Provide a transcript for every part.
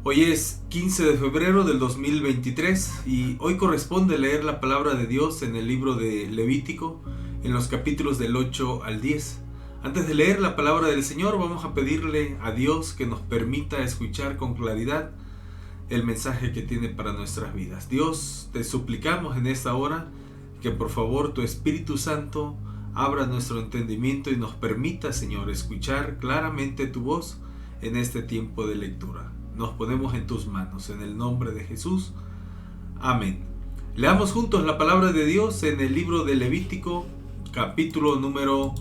Hoy es 15 de febrero del 2023 y hoy corresponde leer la palabra de Dios en el libro de Levítico, en los capítulos del 8 al 10. Antes de leer la palabra del Señor, vamos a pedirle a Dios que nos permita escuchar con claridad el mensaje que tiene para nuestras vidas. Dios, te suplicamos en esta hora que por favor tu Espíritu Santo abra nuestro entendimiento y nos permita, Señor, escuchar claramente tu voz en este tiempo de lectura. Nos ponemos en tus manos, en el nombre de Jesús. Amén. Leamos juntos la palabra de Dios en el libro de Levítico, capítulo número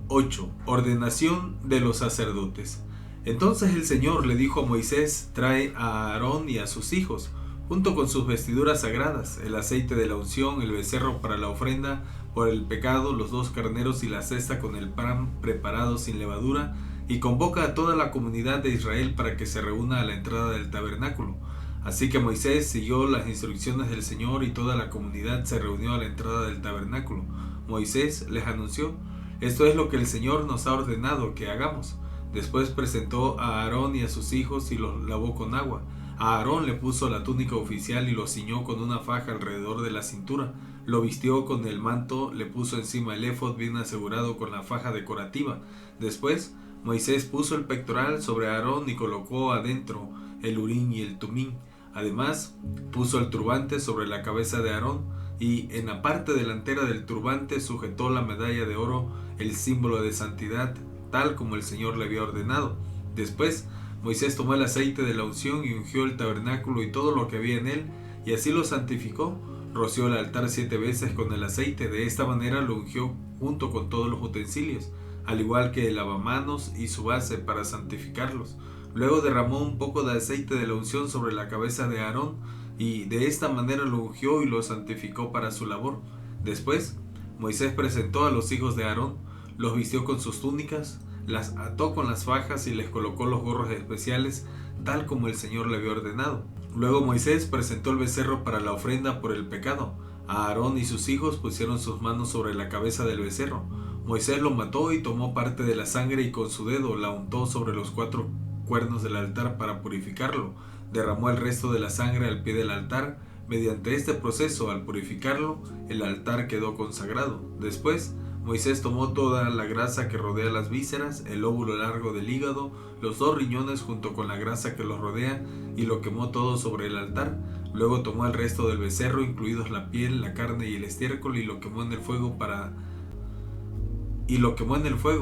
8, ordenación de los sacerdotes. Entonces el Señor le dijo a Moisés: trae a Aarón y a sus hijos, junto con sus vestiduras sagradas, el aceite de la unción, el becerro para la ofrenda por el pecado, los 2 carneros y la cesta con el pan preparado sin levadura, y convoca a toda la comunidad de Israel para que se reúna a la entrada del tabernáculo. Así que Moisés siguió las instrucciones del Señor y toda la comunidad se reunió a la entrada del tabernáculo. Moisés les anunció: esto es lo que el Señor nos ha ordenado que hagamos. Después presentó a Aarón y a sus hijos y los lavó con agua. A Aarón le puso la túnica oficial y lo ciñó con una faja alrededor de la cintura. Lo vistió con el manto, le puso encima el éfod bien asegurado con la faja decorativa. Después Moisés puso el pectoral sobre Aarón y colocó adentro el urín y el tumín. Además, puso el turbante sobre la cabeza de Aarón y en la parte delantera del turbante sujetó la medalla de oro, el símbolo de santidad, tal como el Señor le había ordenado. Después, Moisés tomó el aceite de la unción y ungió el tabernáculo y todo lo que había en él, y así lo santificó. Roció el altar 7 veces con el aceite, de esta manera lo ungió junto con todos los utensilios, al igual que el lavamanos y su base para santificarlos. Luego derramó un poco de aceite de la unción sobre la cabeza de Aarón y de esta manera lo ungió y lo santificó para su labor. Después, Moisés presentó a los hijos de Aarón, los vistió con sus túnicas, las ató con las fajas y les colocó los gorros especiales, tal como el Señor le había ordenado. Luego Moisés presentó el becerro para la ofrenda por el pecado. Aarón y sus hijos pusieron sus manos sobre la cabeza del becerro. Moisés lo mató y tomó parte de la sangre y con su dedo la untó sobre los 4 cuernos del altar para purificarlo. Derramó el resto de la sangre al pie del altar. Mediante este proceso, al purificarlo, el altar quedó consagrado. Después, Moisés tomó toda la grasa que rodea las vísceras, el lóbulo largo del hígado, los 2 riñones junto con la grasa que los rodea, y lo quemó todo sobre el altar. Luego tomó el resto del becerro, incluidos la piel, la carne y el estiércol, y lo quemó en el fuego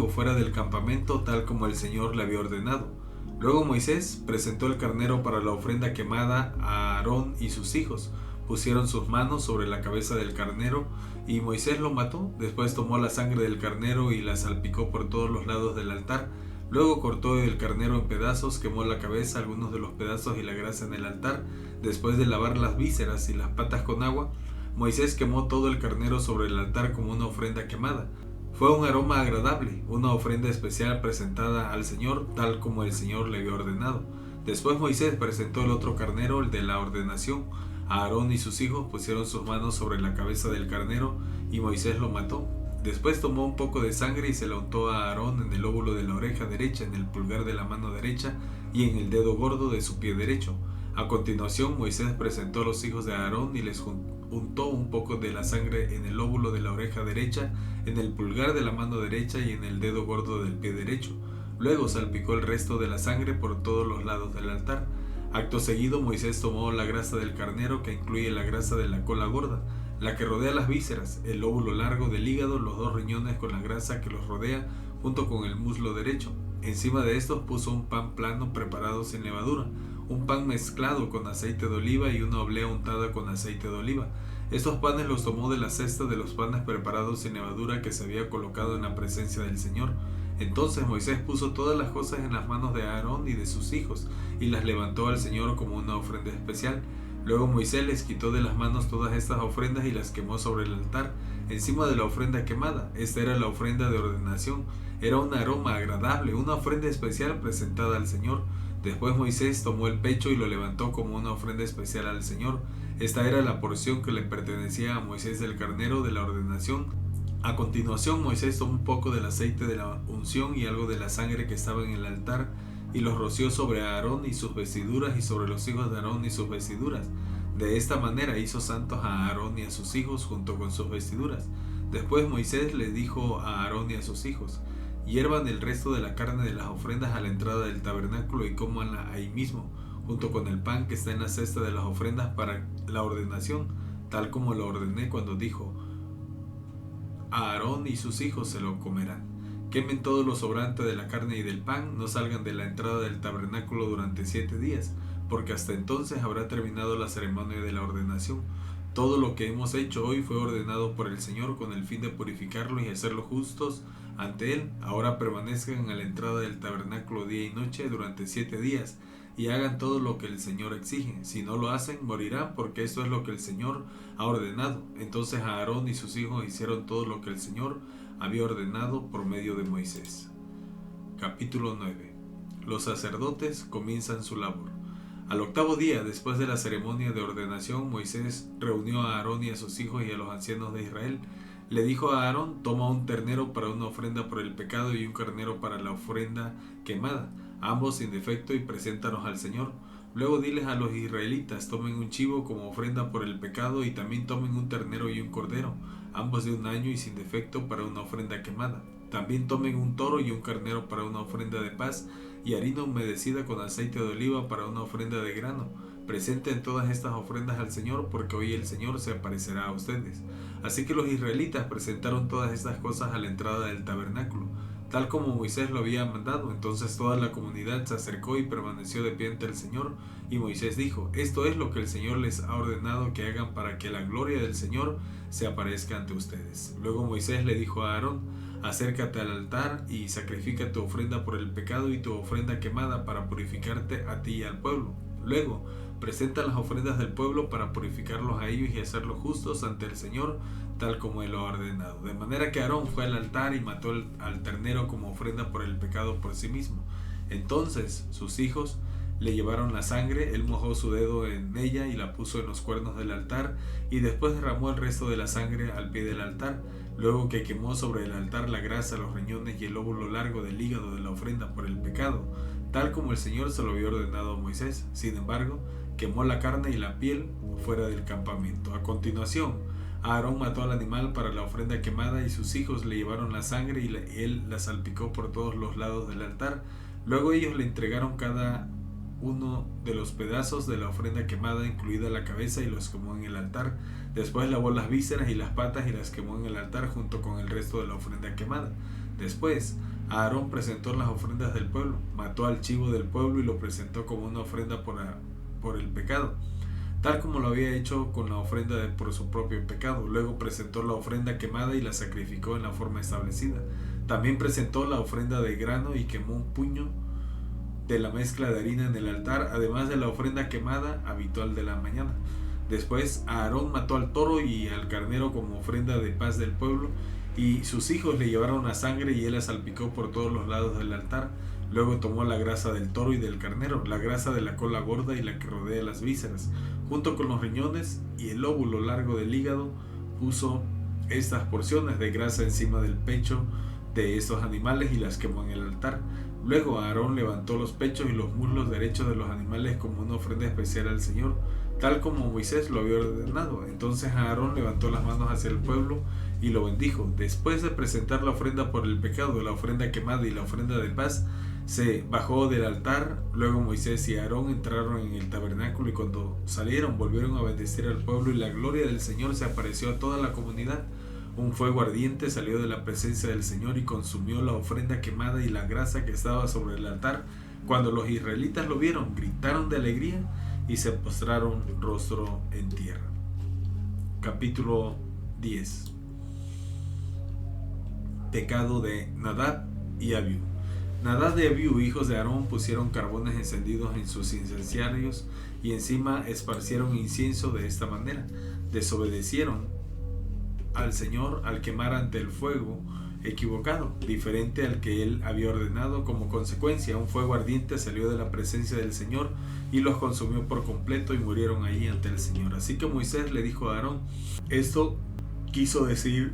fuera del campamento, tal como el Señor le había ordenado. Luego Moisés presentó el carnero para la ofrenda quemada a Aarón y sus hijos. Pusieron sus manos sobre la cabeza del carnero y Moisés lo mató. Después tomó la sangre del carnero y la salpicó por todos los lados del altar. Luego cortó el carnero en pedazos, quemó la cabeza, algunos de los pedazos y la grasa en el altar. Después de lavar las vísceras y las patas con agua, Moisés quemó todo el carnero sobre el altar como una ofrenda quemada. Fue un aroma agradable, una ofrenda especial presentada al Señor, tal como el Señor le había ordenado. Después Moisés presentó el otro carnero, el de la ordenación. Aarón y sus hijos pusieron sus manos sobre la cabeza del carnero y Moisés lo mató. Después tomó un poco de sangre y se la untó a Aarón en el lóbulo de la oreja derecha, en el pulgar de la mano derecha y en el dedo gordo de su pie derecho. A continuación, Moisés presentó a los hijos de Aarón y les untó un poco de la sangre en el lóbulo de la oreja derecha, en el pulgar de la mano derecha y en el dedo gordo del pie derecho. Luego salpicó el resto de la sangre por todos los lados del altar. Acto seguido, Moisés tomó la grasa del carnero, que incluye la grasa de la cola gorda, la que rodea las vísceras, el lóbulo largo del hígado, los 2 riñones con la grasa que los rodea, junto con el muslo derecho. Encima de estos puso un pan plano preparado sin levadura, un pan mezclado con aceite de oliva y una oblea untada con aceite de oliva. Estos panes los tomó de la cesta de los panes preparados sin levadura que se había colocado en la presencia del Señor. Entonces Moisés puso todas las cosas en las manos de Aarón y de sus hijos y las levantó al Señor como una ofrenda especial. Luego Moisés les quitó de las manos todas estas ofrendas y las quemó sobre el altar, encima de la ofrenda quemada. Esta era la ofrenda de ordenación. Era un aroma agradable, una ofrenda especial presentada al Señor. Después Moisés tomó el pecho y lo levantó como una ofrenda especial al Señor. Esta era la porción que le pertenecía a Moisés del carnero de la ordenación. A continuación Moisés tomó un poco del aceite de la unción y algo de la sangre que estaba en el altar y los roció sobre Aarón y sus vestiduras y sobre los hijos de Aarón y sus vestiduras. De esta manera hizo santos a Aarón y a sus hijos junto con sus vestiduras. Después Moisés le dijo a Aarón y a sus hijos: hiervan el resto de la carne de las ofrendas a la entrada del tabernáculo y cómanla ahí mismo, junto con el pan que está en la cesta de las ofrendas para la ordenación, tal como lo ordené cuando dijo: Aarón y sus hijos se lo comerán. Quemen todo lo sobrante de la carne y del pan, no salgan de la entrada del tabernáculo durante 7 días, porque hasta entonces habrá terminado la ceremonia de la ordenación. Todo lo que hemos hecho hoy fue ordenado por el Señor con el fin de purificarlos y hacerlos justos ante Él. Ahora permanezcan a la entrada del tabernáculo día y noche durante 7 días, y hagan todo lo que el Señor exige. Si no lo hacen, morirán, porque esto es lo que el Señor ha ordenado. Entonces Aarón y sus hijos hicieron todo lo que el Señor había ordenado por medio de Moisés. Capítulo 9. Los sacerdotes comienzan su labor. Al 8º día, después de la ceremonia de ordenación, Moisés reunió a Aarón y a sus hijos y a los ancianos de Israel. Le dijo a Aarón: toma un ternero para una ofrenda por el pecado y un carnero para la ofrenda quemada, ambos sin defecto, y preséntanos al Señor. Luego diles a los israelitas: tomen un chivo como ofrenda por el pecado y también tomen un ternero y un cordero, ambos de 1 año y sin defecto, para una ofrenda quemada. También tomen un toro y un carnero para una ofrenda de paz, y harina humedecida con aceite de oliva para una ofrenda de grano. Presenten todas estas ofrendas al Señor, porque hoy el Señor se aparecerá a ustedes. Así que los israelitas presentaron todas estas cosas a la entrada del tabernáculo, tal como Moisés lo había mandado. Entonces toda la comunidad se acercó y permaneció de pie ante el Señor, y Moisés dijo: esto es lo que el Señor les ha ordenado que hagan para que la gloria del Señor se aparezca ante ustedes. Luego Moisés le dijo a Aarón: acércate al altar y sacrifica tu ofrenda por el pecado y tu ofrenda quemada para purificarte a ti y al pueblo. Luego presenta las ofrendas del pueblo para purificarlos a ellos y hacerlos justos ante el Señor, tal como Él lo ha ordenado. De manera que Aarón fue al altar y mató al ternero como ofrenda por el pecado por sí mismo. Entonces sus hijos le llevaron la sangre, él mojó su dedo en ella y la puso en los cuernos del altar, y después derramó el resto de la sangre al pie del altar. Luego que quemó sobre el altar la grasa, los riñones y el lóbulo largo del hígado de la ofrenda por el pecado, tal como el Señor se lo había ordenado a Moisés. Sin embargo, quemó la carne y la piel fuera del campamento. A continuación, Aarón mató al animal para la ofrenda quemada, y sus hijos le llevaron la sangre y él la salpicó por todos los lados del altar. Luego ellos le entregaron cada uno de los pedazos de la ofrenda quemada, incluida la cabeza, y los quemó en el altar. Después lavó las vísceras y las patas y las quemó en el altar junto con el resto de la ofrenda quemada. Después Aarón presentó las ofrendas del pueblo, mató al chivo del pueblo y lo presentó como una ofrenda por el pecado, tal como lo había hecho con la ofrenda por su propio pecado. Luego presentó la ofrenda quemada y la sacrificó en la forma establecida. También presentó la ofrenda de grano y quemó un puño de la mezcla de harina en el altar, además de la ofrenda quemada habitual de la mañana. Después Aarón mató al toro y al carnero como ofrenda de paz del pueblo, y sus hijos le llevaron la sangre y él la salpicó por todos los lados del altar. Luego tomó la grasa del toro y del carnero, la grasa de la cola gorda y la que rodea las vísceras, junto con los riñones y el lóbulo largo del hígado. Puso estas porciones de grasa encima del pecho de estos animales y las quemó en el altar. Luego Aarón levantó los pechos y los muslos derechos de los animales como una ofrenda especial al Señor, tal como Moisés lo había ordenado. Entonces Aarón levantó las manos hacia el pueblo y lo bendijo. Después de presentar la ofrenda por el pecado, la ofrenda quemada y la ofrenda de paz, se bajó del altar. Luego Moisés y Aarón entraron en el tabernáculo, y cuando salieron volvieron a bendecir al pueblo, y la gloria del Señor se apareció a toda la comunidad. Un fuego ardiente salió de la presencia del Señor y consumió la ofrenda quemada y la grasa que estaba sobre el altar. Cuando los israelitas lo vieron, gritaron de alegría y se postraron rostro en tierra. Capítulo 10. Pecado de Nadab y Abiú. Nadab y Abiú, hijos de Aarón, pusieron carbones encendidos en sus incensarios y encima esparcieron incienso de esta manera. Desobedecieron al Señor al quemar ante el fuego equivocado, diferente al que él había ordenado. Como consecuencia, un fuego ardiente salió de la presencia del Señor y los consumió por completo, y murieron allí ante el Señor. Así que Moisés le dijo a Aarón: esto quiso decir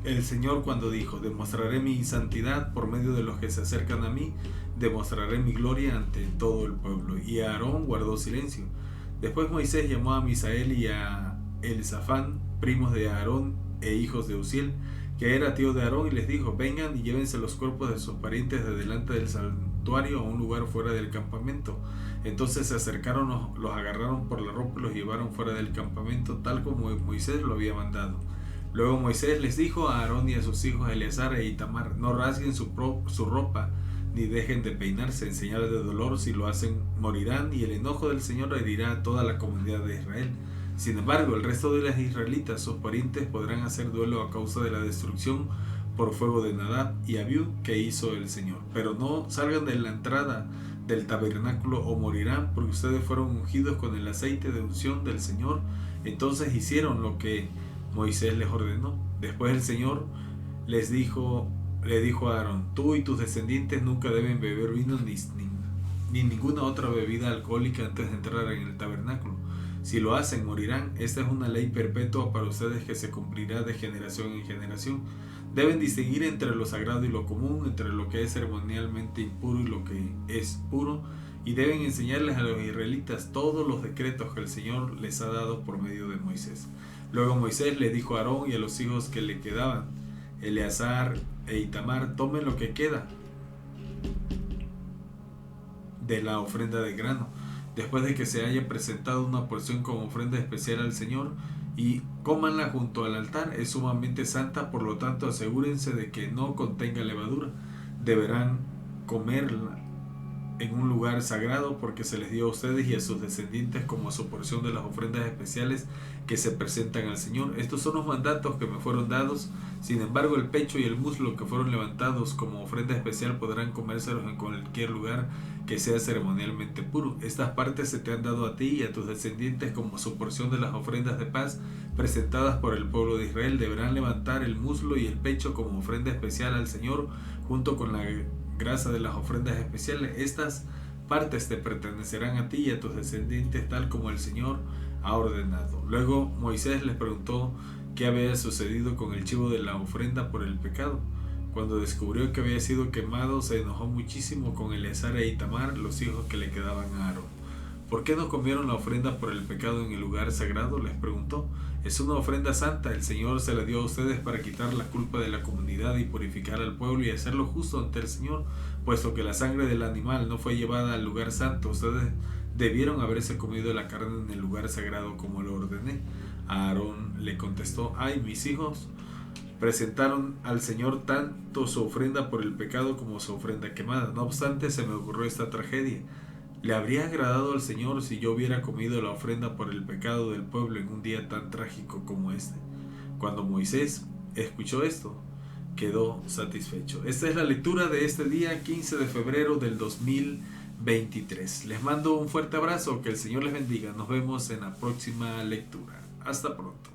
el Señor cuando dijo: demostraré mi santidad por medio de los que se acercan a mí, demostraré mi gloria ante todo el pueblo. Y Aarón guardó silencio. Después Moisés llamó a Misael y a Elisafán, primos de Aarón e hijos de Uziel, que era tío de Aarón, y les dijo: vengan y llévense los cuerpos de sus parientes de delante del santuario a un lugar fuera del campamento. Entonces se acercaron, los agarraron por la ropa y los llevaron fuera del campamento, tal como Moisés lo había mandado. Luego Moisés les dijo a Aarón y a sus hijos Eleazar e Itamar: no rasguen su ropa, ni dejen de peinarse, en señal de dolor. Si lo hacen, morirán, y el enojo del Señor herirá a toda la comunidad de Israel. Sin embargo, el resto de los israelitas, sus parientes, podrán hacer duelo a causa de la destrucción por fuego de Nadab y Abiú que hizo el Señor. Pero no salgan de la entrada del tabernáculo o morirán, porque ustedes fueron ungidos con el aceite de unción del Señor. Entonces hicieron lo que Moisés les ordenó. Después el Señor le dijo a Aarón: tú y tus descendientes nunca deben beber vino ni ninguna otra bebida alcohólica antes de entrar en el tabernáculo. Si lo hacen, morirán. Esta es una ley perpetua para ustedes que se cumplirá de generación en generación. Deben distinguir entre lo sagrado y lo común, entre lo que es ceremonialmente impuro y lo que es puro, y deben enseñarles a los israelitas todos los decretos que el Señor les ha dado por medio de Moisés. Luego Moisés le dijo a Aarón y a los hijos que le quedaban, Eleazar e Itamar: tomen lo que queda de la ofrenda de grano, después de que se haya presentado una porción como ofrenda especial al Señor, y cómanla junto al altar. Es sumamente santa, por lo tanto asegúrense de que no contenga levadura. Deberán comerla en un lugar sagrado, porque se les dio a ustedes y a sus descendientes como su porción de las ofrendas especiales que se presentan al Señor. Estos son los mandatos que me fueron dados. Sin embargo, el pecho y el muslo que fueron levantados como ofrenda especial podrán comérselos en cualquier lugar que sea ceremonialmente puro. Estas partes se te han dado a ti y a tus descendientes como su porción de las ofrendas de paz presentadas por el pueblo de Israel. Deberán levantar el muslo y el pecho como ofrenda especial al Señor, junto con la grasa de las ofrendas especiales. Estas partes te pertenecerán a ti y a tus descendientes, tal como el Señor ha ordenado. Luego Moisés les preguntó qué había sucedido con el chivo de la ofrenda por el pecado. Cuando descubrió que había sido quemado, se enojó muchísimo con Eleazar e Itamar, los hijos que le quedaban a Aarón. ¿Por qué no comieron la ofrenda por el pecado en el lugar sagrado?, les preguntó. Es una ofrenda santa, el Señor se la dio a ustedes para quitar la culpa de la comunidad y purificar al pueblo y hacerlo justo ante el Señor. Puesto que la sangre del animal no fue llevada al lugar santo, ustedes debieron haberse comido la carne en el lugar sagrado como lo ordené. Aarón le contestó: ay, mis hijos presentaron al Señor tanto su ofrenda por el pecado como su ofrenda quemada. No obstante, se me ocurrió esta tragedia. ¿Le habría agradado al Señor si yo hubiera comido la ofrenda por el pecado del pueblo en un día tan trágico como este? Cuando Moisés escuchó esto, quedó satisfecho. Esta es la lectura de este día 15 de febrero del 2023. Les mando un fuerte abrazo, que el Señor les bendiga. Nos vemos en la próxima lectura. Hasta pronto.